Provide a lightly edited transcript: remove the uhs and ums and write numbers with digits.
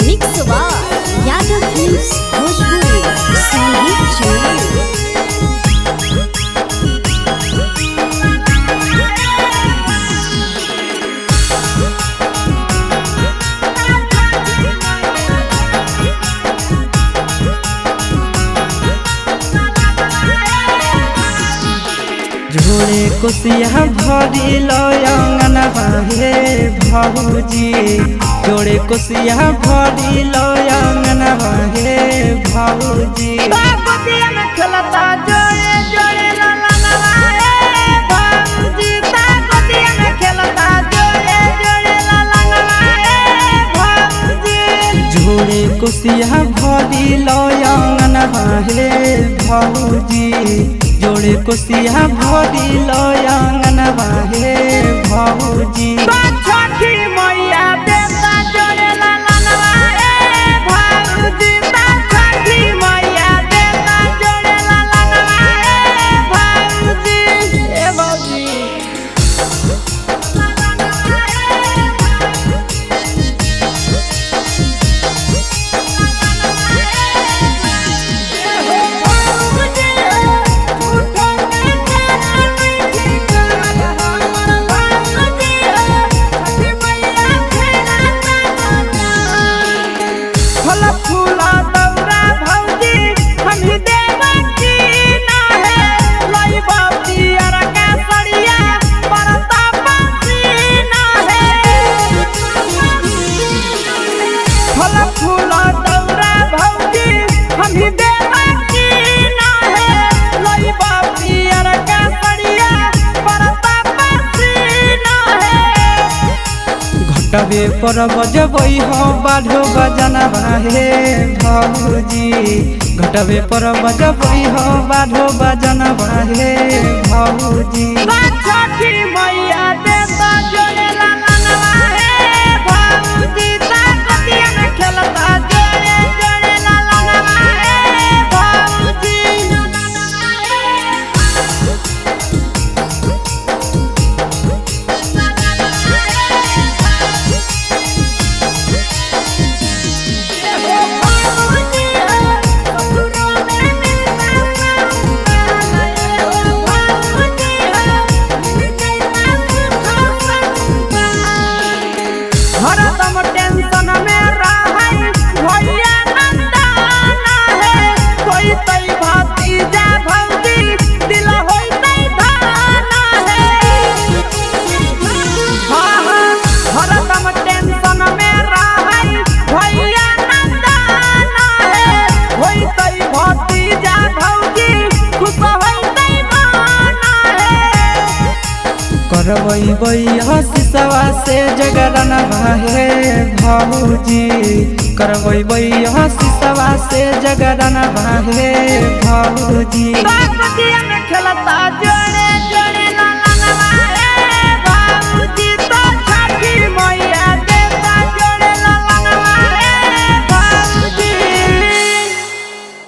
Mix by Yadav films Bhojpuri संगीत जोड़ी। झोले कोसिया भरी लयंगन बाहे भौजी, जोड़े कोसिया भरी लयंगन बाहे भौजी। खेलता जोड़े जोड़े भौजी, खेलता जोड़े जोड़े भौजी। झोले कोसिया भरी लयंगन बाहे भौजी, जोड़े कोसिया भरी लयंगन बाहे भौजी। छठी मैया देवता जोड़े ललनवा ए भौजी, छठी मैया देवता जोड़े ललनवा ए भौजी। ए भौजी घटवे पर बजबई हो बाढ़ो बजना बाहे भौजी, घटवे पर बजबई हो बाढ़ो बजना बाहे भौजी। छठी मैया देवता जोड़े ललनवा ए भौजी, ताकतिया में खेलता जोड़े जोड़े ललनवा ए भौजी। हरदम टेंशन में रहई भैया नंदाना है, कोई तई भतीजा भौजी दिल होई तई धाना है। हाँ हाँ हरदम टेंशन में रहई भैया नंदाना है, कोई तई भतीजा भौजी खुश होई तई माना है। करवई बई हसीसवा से जगरन बाहे भौजी, करवई बई हसीसवा से जगरन बाहे भौजी। खेलता जोड़े